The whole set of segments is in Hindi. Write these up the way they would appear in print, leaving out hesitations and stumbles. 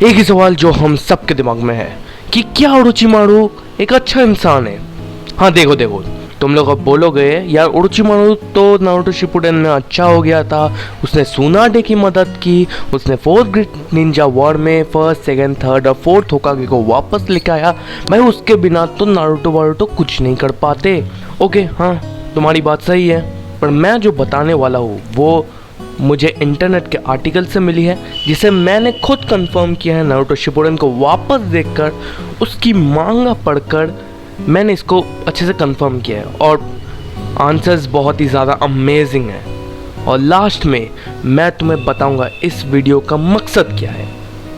एक ही सवाल जो हम सबके दिमाग में है कि क्या ओरोचिमारू एक अच्छा इंसान है। हाँ देखो देखो, तुम लोग अब बोलोगे यार ओरोचिमारू तो नारुतो शिपुडेन में अच्छा हो गया था, उसने सुनाडे की मदद की, उसने फोर्थ ग्रेट निंजा वॉर में फर्स्ट सेकंड थर्ड और फोर्थ होकागे को वापस लेके आया। भाई उसके बिना तो नारुतो वारुतो कुछ नहीं कर पाते। ओके हाँ तुम्हारी बात सही है, पर मैं जो बताने वाला हूँ वो मुझे इंटरनेट के आर्टिकल से मिली है, जिसे मैंने खुद कंफर्म किया है। नारुतो शिपुडेन को वापस देखकर, उसकी मांगा पढ़कर मैंने इसको अच्छे से कंफर्म किया है और आंसर्स बहुत ही ज़्यादा अमेजिंग है। और लास्ट में मैं तुम्हें बताऊंगा इस वीडियो का मकसद क्या है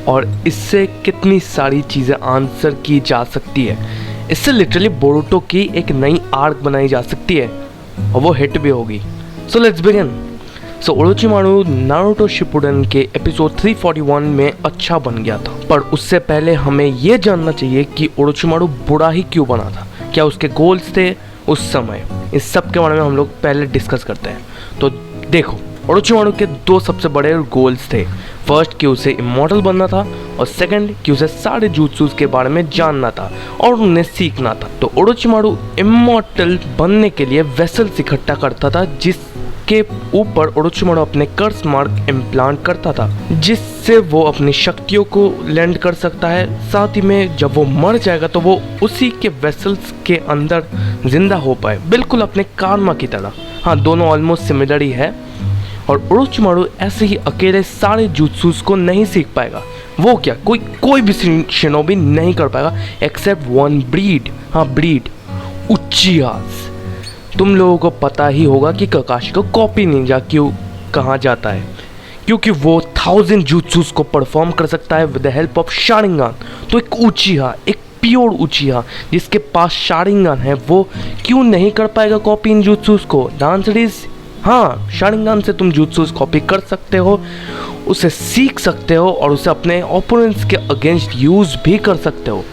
और इससे कितनी सारी चीज़ें आंसर की जा सकती है। इससे लिटरली बोरुतो की एक नई आर्क बनाई जा सकती है और वो हिट भी होगी। So let's begin. So Orochimaru Naruto Shippuden के एपिसोड 341 में अच्छा बन गया था, पर उससे पहले हमें ये जानना चाहिए कि ओरोचिमारू बुरा ही क्यों बना था, क्या उसके गोल्स थे उस समय। इस सब के बारे में हम लोग पहले डिस्कस करते हैं। तो देखो, ओरोचिमारू के दो सबसे बड़े गोल्स थे। फर्स्ट कि उसे इमॉर्टल बनना था और सेकंड कि उसे सारे jutsus के बारे में जानना था और उन्हें सीखना था। तो ओरोचिमारू इमॉर्टल बनने के लिए वेसल्स इकट्ठा करता था, जिसके ऊपर ओरोचिमारू अपने कर्स मार्क इम्प्लांट करता था, जिससे वो अपनी शक्तियों को लैंड कर सकता है। साथ ही में जब वो मर जाएगा तो वो उसी के वेसल्स के अंदर जिंदा हो पाए, बिल्कुल अपने कार्मा की तरह। हाँ दोनों ऑलमोस्ट सिमिलर ही है। और ओरोचिमारू ऐसे ही अकेले सारे jutsus को नहीं सीख पाएगा। वो क्या, कोई भी शिनोबी नहीं कर पाएगा एक्सेप्ट वन ब्रीड। हाँ ब्रीड, उचिहास। तुम लोगों को पता ही होगा कि ककाशी को कॉपी निंजा क्यों कहा जाता है, क्योंकि वो 1000 jutsus को परफॉर्म कर सकता है with the help of Sharingan. तो एक उचिहा, एक प्योर उचिहा जिसके पास शारिंगन है, वो क्यों नहीं कर पाएगा कॉपी इन jutsus को? द आंसर इज हाँ, शारिंगन से तुम jutsus कॉपी कर सकते हो, उसे सीख सकते हो और उसे अपने ओपोनेंट्स के अगेंस्ट यूज भी कर सकते हो।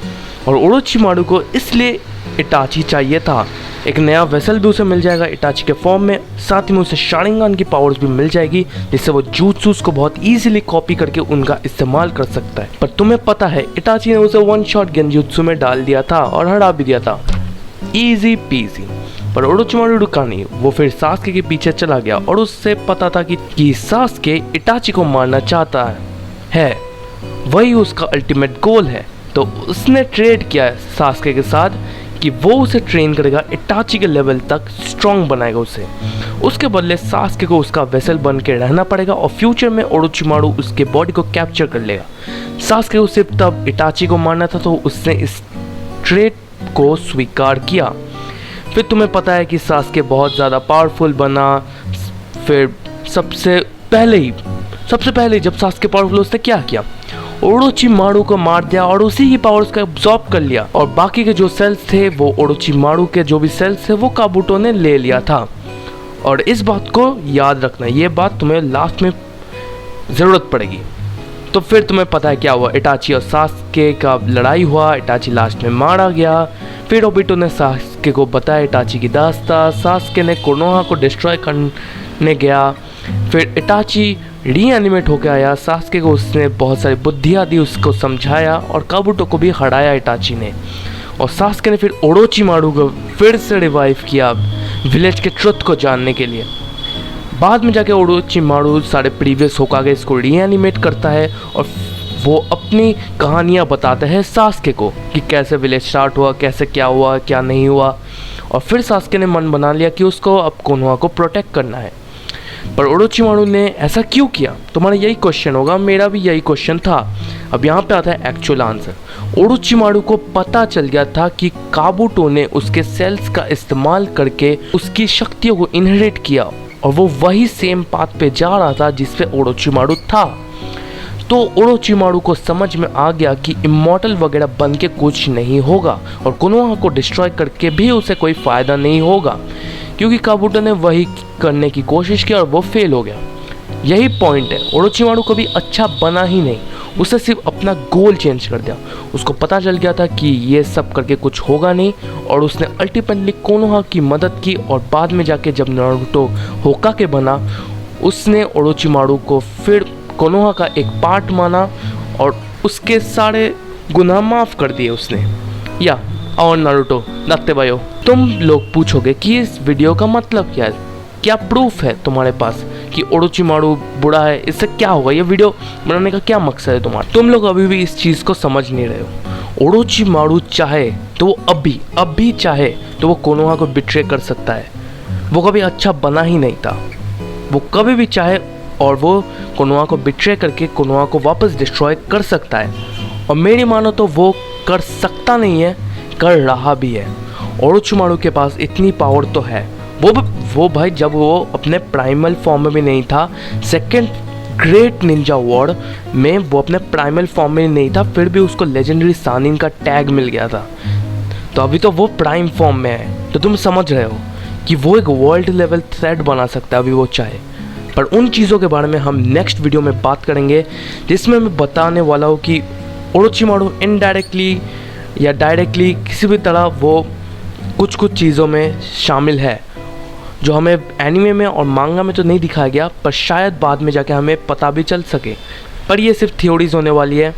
और ओरोचिमारू को इसलिए इटाची चाहिए था। एक नया वेसल भी उसे मिल जाएगा इटाची के फॉर्म में, साथ ही में उसे शारिंगन की पावर्स भी मिल जाएगी, जिससे वो jutsus को बहुत इजीली कॉपी करके उनका इस्तेमाल कर सकता है। पर तुम्हें पता है इटाची ने उसे वन शॉट गेंजुत्सु में डाल दिया था और हरा भी दिया था, इजी पीजी। पर ओरोचिमारू रुका नहीं, वो फिर सास्के के पीछे चला गया और उससे पता था कि सास्के इटाची को मारना चाहता है, वही उसका अल्टीमेट गोल है। तो उसने ट्रेड किया सास्के के साथ कि वो उसे ट्रेन करेगा, इटाची के लेवल तक स्ट्रॉन्ग बनाएगा उसे। उसके बदले सास्के को उसका वेसल बन के रहना पड़ेगा और फ्यूचर में ओरोचिमारू उसके बॉडी को कैप्चर कर लेगा। सास्के को सिर्फ तब इटाची को मारना था, तो उसने इस ट्रेड को स्वीकार किया। फिर तुम्हें पता है कि सास्के बहुत ज़्यादा पावरफुल बना। फिर सबसे पहले जब सास्के पावरफुल, उसने क्या किया, ओरोचिमारू को मार दिया और उसी की पावर्स का एब्जॉर्ब कर लिया। और बाकी के जो सेल्स थे, वो ओरोचिमारू के जो भी सेल्स थे वो काबुटो ने ले लिया था। और इस बात को याद रखना, ये बात तुम्हें लास्ट में ज़रूरत पड़ेगी। तो फिर तुम्हें पता है क्या हुआ, इटाची और सास्के का लड़ाई हुआ, इटाची लास्ट में मारा गया। फिर ओबिटो ने सास्के को बताया इटाची की दास्ता, सास्के ने कोनोहा को डिस्ट्रॉय करने गया। फिर इटाची रीएनिमेट होकर आया, सास्के को उसने बहुत सारी बुद्धियाँ दी, उसको समझाया और काबुटो को भी हराया इटाची ने। और सास्के ने फिर ओरोचिमारू को फिर से रिवाइव किया विलेज के ट्रुथ को जानने के लिए। बाद में जाके ओरोचिमारू सारे प्रीवियस होकागे इसको रीएनिमेट करता है और वो अपनी कहानियाँ बताते हैं सास्के को कि कैसे विलेज स्टार्ट हुआ, कैसे क्या हुआ क्या नहीं हुआ। और फिर सास्के ने मन बना लिया कि उसको अब कोनोहा को प्रोटेक्ट करना है। पर ओरोचिमारू ने ऐसा क्यों किया? तुम्हारा यही क्वेश्चन होगा, मेरा भी यही क्वेश्चन था। अब यहाँ पे आता है एक्चुअल आंसर। ओरोचिमारू को पता चल गया था कि काबुटो ने उसके सेल्स का इस्तेमाल करके उसकी शक्तियों को इनहेरिट किया और वो वही सेम पाथ पे जा रहा था जिस पे ओरोचिमारू था। तो ओरोचिमारू को समझ में आ गया कि इमॉर्टल वगैरह बन के कुछ नहीं होगा और कोनोहा को डिस्ट्रॉय करके भी उसे कोई फ़ायदा नहीं होगा, क्योंकि काबुटो ने वही करने की कोशिश की और वो फेल हो गया। यही पॉइंट है, ओरोचिमारू कभी अच्छा बना ही नहीं, उसे सिर्फ अपना गोल चेंज कर दिया। उसको पता चल गया था कि ये सब करके कुछ होगा नहीं और उसने अल्टीमेटली कोनोहा की मदद की। और बाद में जाके जब नारुतो होकागे बना, उसने ओरोचिमारू को फिर कोनोहा का एक पार्ट माना और उसके सारे गुनाह माफ़ कर दिए उसने। या और नारुतो नाते भाइयों, तुम लोग पूछोगे कि इस वीडियो का मतलब क्या है, क्या प्रूफ है तुम्हारे पास कि ओरोचिमारू बुरा है, इससे क्या होगा, ये वीडियो बनाने का क्या मकसद है तुम्हारा? तुम लोग अभी भी इस चीज़ को समझ नहीं रहे हो। ओरोचिमारू चाहे तो वो अभी चाहे तो वो कोनोहा को बिट्रे कर सकता है। वो कभी अच्छा बना ही नहीं था, वो कभी भी चाहे और वो कोनोहा को बिट्रे करके कोनोहा को वापस डिस्ट्रॉय कर सकता है। और मेरी मानो तो वो कर सकता नहीं है, कर रहा भी है। ओरोचिमारू के पास इतनी पावर तो है। वो भाई जब वो अपने प्राइमल फॉर्म में भी नहीं था, सेकंड ग्रेट निंजा वॉर में वो अपने प्राइमल फॉर्म में नहीं था, फिर भी उसको लेजेंडरी सानिन का टैग मिल गया था। तो अभी तो वो प्राइम फॉर्म में है, तो तुम समझ रहे हो कि वो एक वर्ल्ड लेवल थ्रेट बना सकता है अभी वो चाहे। पर उन चीज़ों के बारे में हम नेक्स्ट वीडियो में बात करेंगे, जिसमें मैं बताने वाला हूँ कि ओरोचिमारू इनडायरेक्टली या डायरेक्टली किसी भी तरह वो कुछ चीज़ों में शामिल है, जो हमें एनिमे में और मांगा में तो नहीं दिखाया गया, पर शायद बाद में जाके हमें पता भी चल सके। पर ये सिर्फ थ्योरीज होने वाली है।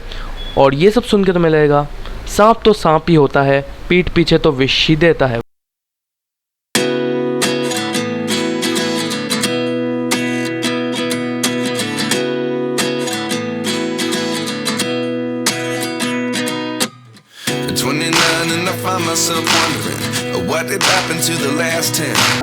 और ये सब सुन के तो मिल लगेगा सांप तो सांप ही होता है, पीठ पीछे तो विष ही देता है। At 29 and I find myself wondering what did happen to the last 10.